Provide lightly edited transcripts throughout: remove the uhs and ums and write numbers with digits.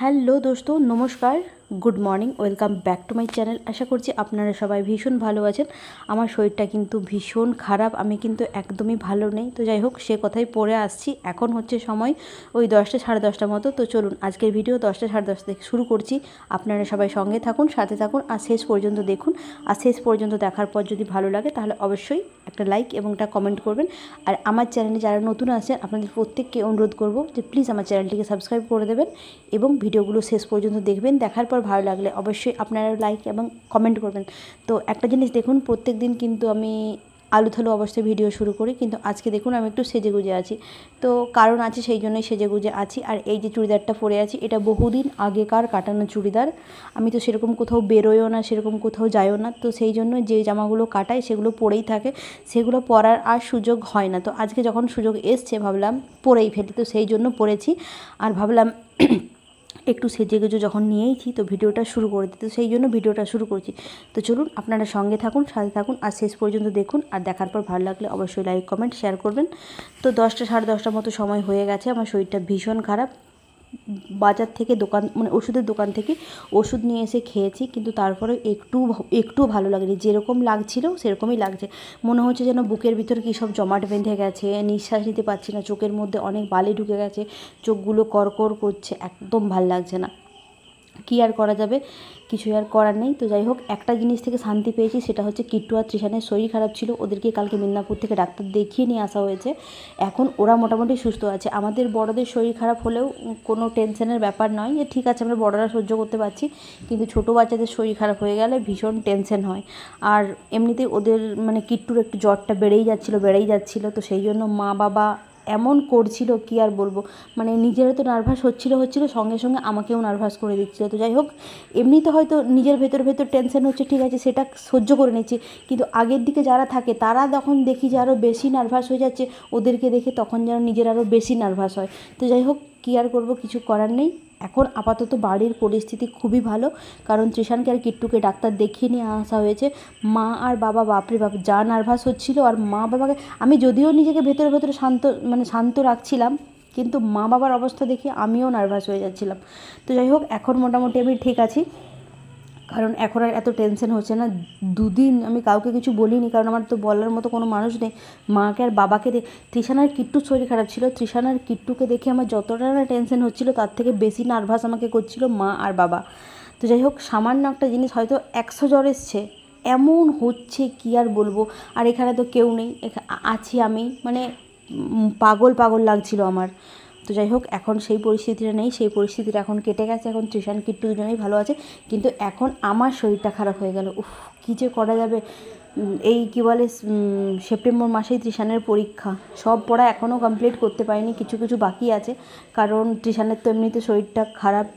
Hello দোস্তো, নমস্কার, good morning, welcome back to my channel. আশা করছি আপনারা সবাই ভীষণ ভালো আছেন। আমার শরীরটা কিন্তু ভীষণ খারাপ, আমি কিন্তু একদমই ভালো নেই। তো যাই হোক, সে কথাই পড়ে আসছি। এখন হচ্ছে সময় ওই 10টা সাড়ে 10টার মতো। তো চলুন আজকের ভিডিও 10টা সাড়ে 10টা থেকে শুরু করছি। আপনারা সবাই সঙ্গে থাকুন, সাথে থাকুন আর শেষ পর্যন্ত দেখুন। আর শেষ পর্যন্ত দেখার পর যদি ভালো লাগে তাহলে অবশ্যই একটা লাইক এবং একটা কমেন্ট করবেন। আর আমার চ্যানেলে যারা নতুন আছেন আপনাদের প্রত্যেককে অনুরোধ করব যে প্লিজ আমার চ্যানেলটিকে সাবস্ক্রাইব করে দেবেন এবং ভিডিওগুলো শেষ পর্যন্ত দেখবেন। দেখার পর ভালো লাগলে অবশ্যই আপনারা লাইক এবং কমেন্ট করবেন। তো একটা জিনিস দেখুন, প্রত্যেক দিন কিন্তু আমি আলুথালু অবস্থায় ভিডিও শুরু করি, কিন্তু আজকে দেখুন আমি একটু সেজেগুজে আছি। তো কারণ আছে, সেই জন্যই সেজেগুজে আছি। আর এই যে চুড়িদারটা পরে আছি, এটা বহুদিন আগেকার কাটানো চুড়িদার। আমি তো সেরকম কোথাও বেরোয়ও না, সেরকম কোথাও যাইও না, তো সেই জন্য যে জামাগুলো কাটাই সেগুলো পরেই থাকে, সেগুলো পরার আর সুযোগ হয় না। তো আজকে যখন সুযোগ এসছে ভাবলাম পরেই ফেলি, তো সেই জন্য পরেছি। আর ভাবলাম একটু সেজেগুজে যখন নিয়েইছি তো ভিডিওটা শুরু করে দিতে, সেই জন্য ভিডিওটা শুরু করছি। তো চলুন আপনারা সঙ্গে থাকুন, সাথে থাকুন আর শেষ পর্যন্ত দেখুন। আর দেখার পর ভালো লাগলে অবশ্যই লাইক কমেন্ট শেয়ার করবেন। তো 10টা সাড়ে 10টার মতো সময় হয়ে গেছে, আমার শরীরটা ভীষণ খারাপ। বাজার থেকে দোকান মানে ওষুধের দোকান থেকে ওষুধ নিয়ে এসে খেয়েছি, কিন্তু তারপরে একটু ভালো লাগেনি। যেরকম লাগছিল সেরকমই লাগছে। মনে হচ্ছে যেন বুকের ভিতর কী সব জমাট বেঁধে গেছে, নিঃশ্বাস নিতে পারছি না, চোখের মধ্যে অনেক বালি ঢুকে গেছে, চোখগুলো করকর করছে, একদম ভাল লাগছে না। কী আর করা যাবে, কিছুই আর করার নেই। তো যাই হোক, একটা জিনিস থেকে শান্তি পেয়েছি, সেটা হচ্ছে কিট্টু আর তৃষানের শরীর খারাপ ছিল, ওদেরকে কালকে মিদনাপুর থেকে ডাক্তার দেখিয়ে নিয়ে আসা হয়েছে। এখন ওরা মোটামুটি সুস্থ আছে। আমাদের বড়দের শরীর খারাপ হলেও কোনো টেনশনের ব্যাপার নয়, যে ঠিক আছে আমরা বড়রা সহ্য করতে পারছি, কিন্তু ছোটো বাচ্চাদের শরীর খারাপ হয়ে গেলে ভীষণ টেনশন হয়। আর এমনিতেই ওদের মানে কিট্টুর একটু জ্বরটা বেড়েই যাচ্ছিলো, তো সেই জন্য মা বাবা এমন করছিল কি আর বলবো, মানে নিজেরও তো নার্ভাস হচ্ছিল, সঙ্গে সঙ্গে আমাকেও নার্ভাস করে দিচ্ছিলো। তো যাই হোক, এমনিতে হয়তো নিজের ভেতর টেনশন হচ্ছে, ঠিক আছে সেটা সহ্য করে নিচ্ছি, কিন্তু আগের দিকে যারা থাকে তারা যখন দেখি যে আরও বেশি নার্ভাস হয়ে যাচ্ছে, ওদেরকে দেখে তখন যেন নিজের আরও বেশি নার্ভাস হয়। তো যাই হোক, কী আর করবো, কিছু করার নেই। এখন আপাতত বাড়ির পরিস্থিতি খুবই ভালো, কারণ তৃষানকে আর কিট্টুকে ডাক্তার দেখিয়ে নিয়ে আসা হয়েছে। মা আর বাবা বাপরে বাপ যা নার্ভাস হচ্ছিল, আর মা বাবাকে আমি যদিও নিজেকে ভেতরে শান্ত রাখছিলাম, কিন্তু মা বাবার অবস্থা দেখে আমিও নার্ভাস হয়ে যাচ্ছিলাম। তো যাই হোক, এখন মোটামুটি আমি ঠিক আছি, কারণ এখন আর এত টেনশন হচ্ছে না। দুদিন আমি কাউকে কিছু বলিনি, কারণ আমার তো বলার মতো কোনো মানুষ নেই। মাকে আর বাবাকে তৃষানার কিট্টুর শরীর খারাপ ছিল, তৃষানার কিট্টুকে দেখে আমার যতটা না টেনশন হচ্ছিল, তার থেকে বেশি নার্ভাস আমাকে করছিল মা আর বাবা। তো যাই হোক, সামান্য একটা জিনিস হয়তো 100 জ্বর এসছে, এমন হচ্ছে কি আর বলবো। আর এখানে তো কেউ নেই, আছি আমি, মানে পাগল পাগল লাগছিল আমার। তো যাই হোক, এখন সেই পরিস্থিতিটা নেই, সেই পরিস্থিতিটা এখন কেটে গেছে। এখন তৃষান কিট্টু দুজনেই ভালো আছে, কিন্তু এখন আমার শরীরটা খারাপ হয়ে গেল। উফ, কী যে করা যাবে। এই কী বলে, সেপ্টেম্বর মাসেই তৃষানের পরীক্ষা, সব পড়া এখনও কমপ্লিট করতে পারিনি, কিছু কিছু বাকি আছে, কারণ তৃষানের তো এমনিতে শরীরটা খারাপ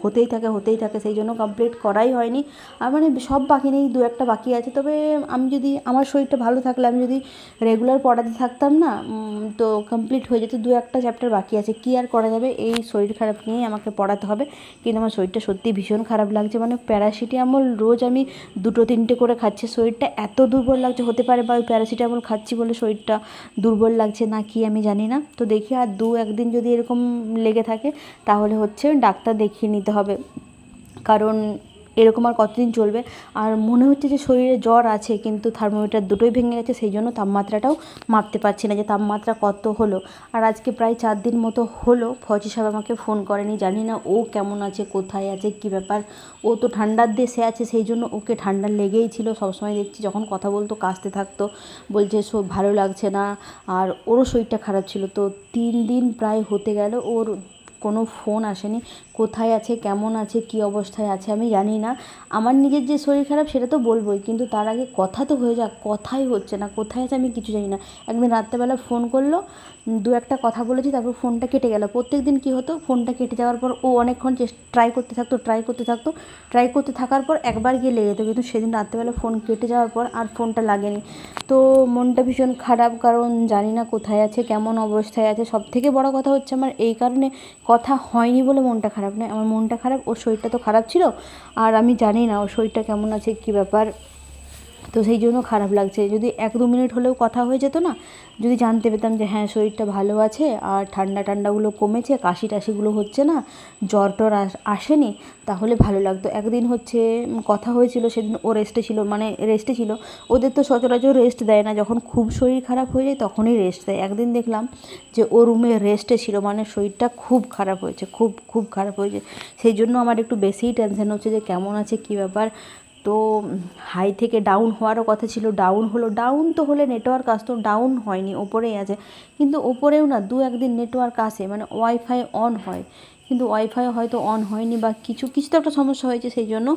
হতেই থাকে, সেই জন্য কমপ্লিট করাই হয়নি। আর মানে সব বাকি নেই, 2-1টা বাকি আছে। তবে আমি যদি আমার শরীরটা ভালো থাকলে আমি যদি রেগুলার পড়াতে থাকতাম না, তো কমপ্লিট হয়ে যেত। 2-1টা চ্যাপ্টার বাকি আছে, কী আর করা যাবে, এই শরীর খারাপ নিয়েই আমাকে পড়াতে হবে। কিন্তু আমার শরীরটা সত্যি ভীষণ খারাপ লাগছে, মানে প্যারাসিটামল রোজ আমি 2-3টে করে খাচ্ছি, শরীরটা এত দুর্বল লাগছে। হতে পারে বা ওই প্যারাসিটামল খাচ্ছি বলে শরীরটা দুর্বল লাগছে না কি আমি জানি না। তো দেখি আর 2-1 দিন যদি এরকম লেগে থাকে তাহলে হচ্ছে ডাক্তার দেখিয়ে নিতে হবে, কারণ এরকম আর কতদিন চলবে। আর মনে হচ্ছে যে শরীরে জ্বর আছে, কিন্তু থার্মোমিটার দুটোই ভেঙে গেছে, সেই জন্য তাপমাত্রাটাও মাপতে পারছি না যে তাপমাত্রা কত হলো। আর আজকে প্রায় 4 দিন মতো হলো ফজি সাহেব আমাকে ফোন করেনি, জানি না ও কেমন আছে, কোথায় আছে, কী ব্যাপার। ও তো ঠান্ডার দেশে আছে, সেই জন্য ওকে ঠান্ডা লেগেই ছিল, সবসময় দেখছি যখন কথা বলতো কাশতে থাকতো, বলছে সব ভালো লাগছে না। আর ওরও শরীরটা খারাপ ছিল, তো 3 দিন প্রায় হতে গেল ওর কোনো ফোন আসেনি, কোথায় আছে, কেমন আছে, কী অবস্থায় আছে আমি জানি না। আমার নিজের যে শরীর খারাপ সেটা তো বলবোই, কিন্তু তার আগে কথা তো হয়ে যাক, কথাই হচ্ছে না, কোথায় আছে আমি কিছু জানি না। একদিন রাত্রেবেলা ফোন করলো, 2-1টা কথা বলেছি, তারপর ফোনটা কেটে গেল। প্রত্যেক দিন কী হতো, ফোনটা কেটে যাওয়ার পর ও অনেকক্ষণ ট্রাই করতে থাকার পর একবার গিয়ে লেগে যেত, কিন্তু সেদিন রাত্রেবেলা ফোন কেটে যাওয়ার পর আর ফোনটা লাগেনি। তো মনটা ভীষণ খারাপ, কারণ জানি না কোথায় আছে, কেমন অবস্থায় আছে। সব থেকে বড় কথা হচ্ছে আমার এই কারণে কথা হয়নি বলে মনটা খারাপ নয়, আমার মনটা খারাপ ওর শরীরটা তো খারাপ ছিল, আর আমি জানি না ওর শরীরটা কেমন আছে, কী ব্যাপার। তো সেই জন্য খারাপ লাগছে। যদি 1-2 মিনিট হলেও কথা হয়ে যেত না, যদি জানতে পেতাম যে হ্যাঁ শরীরটা ভালো আছে আর ঠান্ডাগুলো কমেছে, কাশি টাশিগুলো হচ্ছে না, জ্বর টর আসেনি, তাহলে ভালো লাগতো। একদিন হচ্ছে কথা হয়েছিল, সেদিন ও রেস্টে ছিল। ওদের তো সচরাচর রেস্ট দেয় না, যখন খুব শরীর খারাপ হয়ে যায় তখনই রেস্ট দেয়। একদিন দেখলাম যে ও রুমে রেস্টে ছিল, মানে শরীরটা খুব খারাপ হয়েছে, খুব খারাপ হয়েছে। সেই জন্য আমার একটু বেশিই টেনশন হচ্ছে যে কেমন আছে, কী ব্যাপার। তো হাই থেকে ডাউন হওয়ারও কথা ছিল, ডাউন তো হলে নেটওয়ার্ক আসতো, ডাউন হয়নি, ওপরেই আছে। কিন্তু ওপরেও না 2-1 দিন নেটওয়ার্ক আসে, মানে ওয়াইফাই অন হয়, কিন্তু ওয়াইফাই হয়তো অন হয়নি বা কিছু তো একটা সমস্যা হয়েছে, সেই জন্য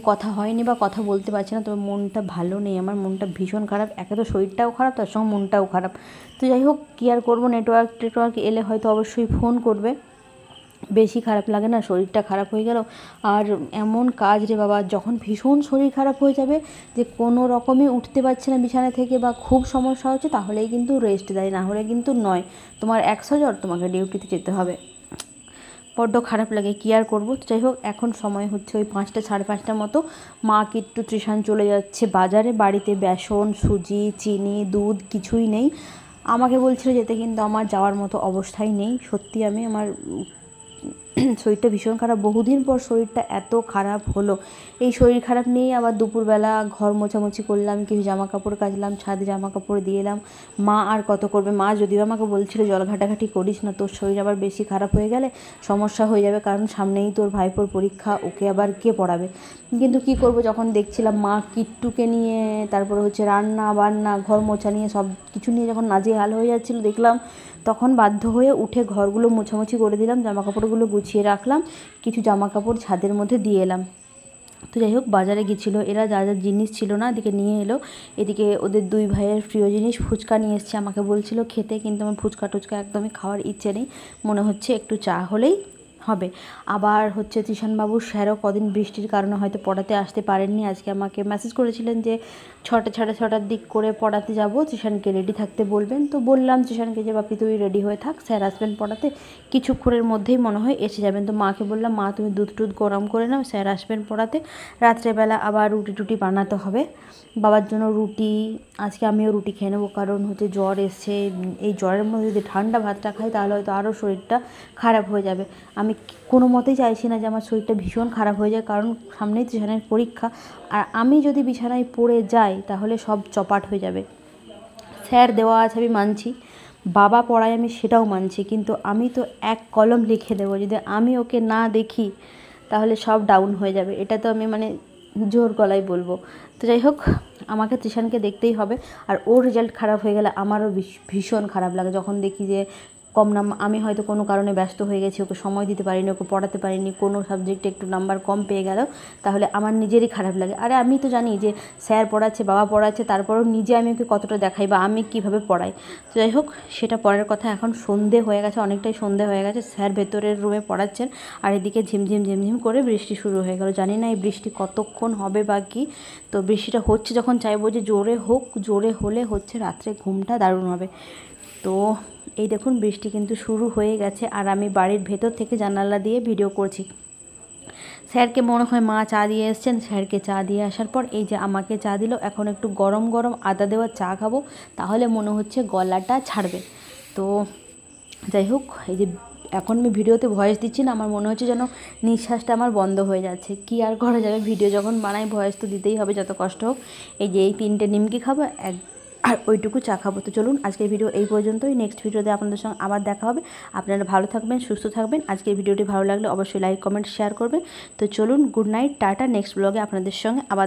কথা হয়নি বা কথা বলতে পারছি না। তবে মনটা ভালো নেই, আমার মনটা ভীষণ খারাপ। একে তো শরীরটাও খারাপ, তার সঙ্গে মনটাও খারাপ। তো যাই হোক, কী আর করবো, নেটওয়ার্ক এলে হয়তো অবশ্যই ফোন করবে। বেশি খারাপ লাগে না, শরীরটা খারাপ হয়ে গেল। আর এমন কাজ রে বাবা, যখন ভীষণ শরীর খারাপ হয়ে যাবে যে কোনো রকমই উঠতে পারছে না বিছানা থেকে বা খুব সমস্যা হচ্ছে, তাহলেই কিন্তু রেস্ট দেয়, না হলে কিন্তু নয়। তোমার 100 জ্বর, তোমাকে ডিউটিতে যেতে হবে। বড্ড খারাপ লাগে, কী আর করবো। যাই হোক, এখন সময় হচ্ছে ওই 5টা, 5:30টার মতো। মা কিট্টু তৃষান চলে যাচ্ছে বাজারে, বাড়িতে বেসন, সুজি, চিনি, দুধ কিছুই নেই। আমাকে বলছিল যেতে, কিন্তু আমার যাওয়ার মতো অবস্থাই নেই। সত্যি আমার শরীরটা ভীষণ খারাপ, বহুদিন পর শরীরটা এত খারাপ হলো। এই শরীর খারাপ নিয়েই আবার দুপুরবেলা ঘর মোছামুছি করলাম, কিছু জামা কাপড় কাচলাম, ছাদে জামা কাপড় দিয়ে এলাম। মা আর কত করবে, মা যদিও আমাকে বলছিল জল ঘাটাঘাটি করিস না, তোর শরীর আবার বেশি খারাপ হয়ে গেলে সমস্যা হয়ে যাবে, কারণ সামনেই তোর ভাইপোর পরীক্ষা, ওকে আবার কে পড়াবে। কিন্তু কি করব, যখন দেখছিলাম মা কিট্টুকে নিয়ে, তারপরে হচ্ছে রান্না বান্না, ঘর মোছা নিয়ে, সব কিছু নিয়ে যখন নাজেহাল হয়ে যাচ্ছিলো দেখলাম, তখন বাধ্য হয়ে উঠে ঘরগুলো মোছামুছি করে দিলাম, জামাকাপড়গুলো গুছিয়ে রাখলাম, কিছু জামাকাপড় ছাদের মধ্যে দিয়ে এলাম। তো যাই হোক, বাজারে গেছিলো এরা, যা যা জিনিস ছিল না এদিকে নিয়ে এলো। এদিকে ওদের 2 ভাইয়ের প্রিয় জিনিস ফুচকা নিয়ে এসছে, আমাকে বলছিল খেতে, কিন্তু আমার ফুচকা টুচকা একদমই খাওয়ার ইচ্ছে নেই, মনে হচ্ছে একটু চা হলেই হবে। আবার হচ্ছে তৃষানবাবুর স্যারও কদিন বৃষ্টির কারণে হয়তো পড়াতে আসতে পারেননি। আজকে আমাকে মেসেজ করেছিলেন যে 6টা, 6:30টার দিক করে পড়াতে যাব, তৃষানকে রেডি থাকতে বলবেন। তো বললাম তৃষানকে যে বাপি তুই রেডি হয়ে থাক, স্যার আসবেন পড়াতে, কিছুক্ষণের মধ্যেই মনে হয় এসে যাবেন। তো মাকে বললাম, মা তুমি দুধ টুধ গরম করে নাও, স্যার আসবেন পড়াতে। রাত্রেবেলা আবার রুটি টুটি বানাতে হবে বাবার জন্য, রুটি। আজকে আমিও রুটি খেয়ে নেবো, কারণ হচ্ছে জ্বর এসছে। এই জ্বরের মধ্যে যদি ঠান্ডা ভাতটা খাই তাহলে হয়তো আরও শরীরটা খারাপ হয়ে যাবে। আমি কোনো মতেই চাইছি না যে আমার শরীরটা ভীষণ খারাপ হয়ে যায়, কারণ সামনেই তৃষানের পরীক্ষা, আর আমি যদি বিছানায় পড়ে যাই তাহলে সব চপাট হয়ে যাবে। স্যার দেওয়া আছে আমি মানছি, বাবা পড়ায় আমি সেটাও মানছি, কিন্তু আমি তো এক কলম লিখে দেবো, যদি আমি ওকে না দেখি তাহলে সব ডাউন হয়ে যাবে। এটা তো আমি জোর গলায় বলবো। তো যাই হোক, আমাকে তৃষানকে দেখতেই হবে। আর ওর রেজাল্ট খারাপ হয়ে গেলে আমারও ভীষণ খারাপ লাগে, যখন দেখি যে কম নাম্বার, আমি হয়তো কোনো কারণে ব্যস্ত হয়ে গেছি, ওকে সময় দিতে পারিনি, ওকে পড়াতে পারিনি, কোনো সাবজেক্টে একটু নাম্বার কম পেয়ে গেল, তাহলে আমার নিজেরই খারাপ লাগে। আরে আমি তো জানি যে স্যার পড়াচ্ছে, বাবা পড়াচ্ছে, তারপরেও নিজে আমি ওকে কতটা দেখাই বা আমি কীভাবে পড়াই। তো যাই হোক, সেটা পরের কথা। এখন সন্ধে হয়ে গেছে, অনেকটাই সন্ধে হয়ে গেছে, স্যার ভেতরের রুমে পড়াচ্ছেন, আর এদিকে ঝিমঝিম করে বৃষ্টি শুরু হয়ে গেল। জানি না এই বৃষ্টি কতক্ষণ হবে বা কী। তো বৃষ্টিটা হচ্ছে যখন, চাইবো যে জোরে হোক, জোরে হলে হচ্ছে রাত্রে ঘুমটা দারুণ হবে। তো এই দেখুন, বৃষ্টি কিন্তু শুরু হয়ে গেছে, আর আমি বাড়ির ভেতর থেকে জানালা দিয়ে ভিডিও করছি। স্যারকে মনে হয় মা চা দিয়ে এসছেন, স্যারকে চা দিয়ে আসার পর এই যে আমাকে চা দিল, এখন একটু গরম গরম আদা দেওয়া চা খাবো, তাহলে মনে হচ্ছে গলাটা ছাড়বে। তো যাই হোক, এই যে এখন আমি ভিডিওতে ভয়েস দিচ্ছি না, আমার মনে হচ্ছে যেন নিঃশ্বাসটা আমার বন্ধ হয়ে যাচ্ছে। কি আর করা যাবে, ভিডিও যখন বানাই ভয়েস তো দিতেই হবে, যত কষ্ট হোক। এই যে এই 3টে নিমকি খাবো, আর ওইটুকু চা খাবো। তো চলুন, আজকের ভিডিও এই পর্যন্তই। নেক্সট ভিডিওতে আপনাদের সঙ্গে আবার দেখা হবে। আপনারা ভালো থাকবেন, সুস্থ থাকবেন। আজকের ভিডিওটি ভালো লাগলে অবশ্যই লাইক কমেন্ট শেয়ার করবেন। তো চলুন, গুড নাইট, টাটা। নেক্সট ব্লগে আপনাদের সঙ্গে আবার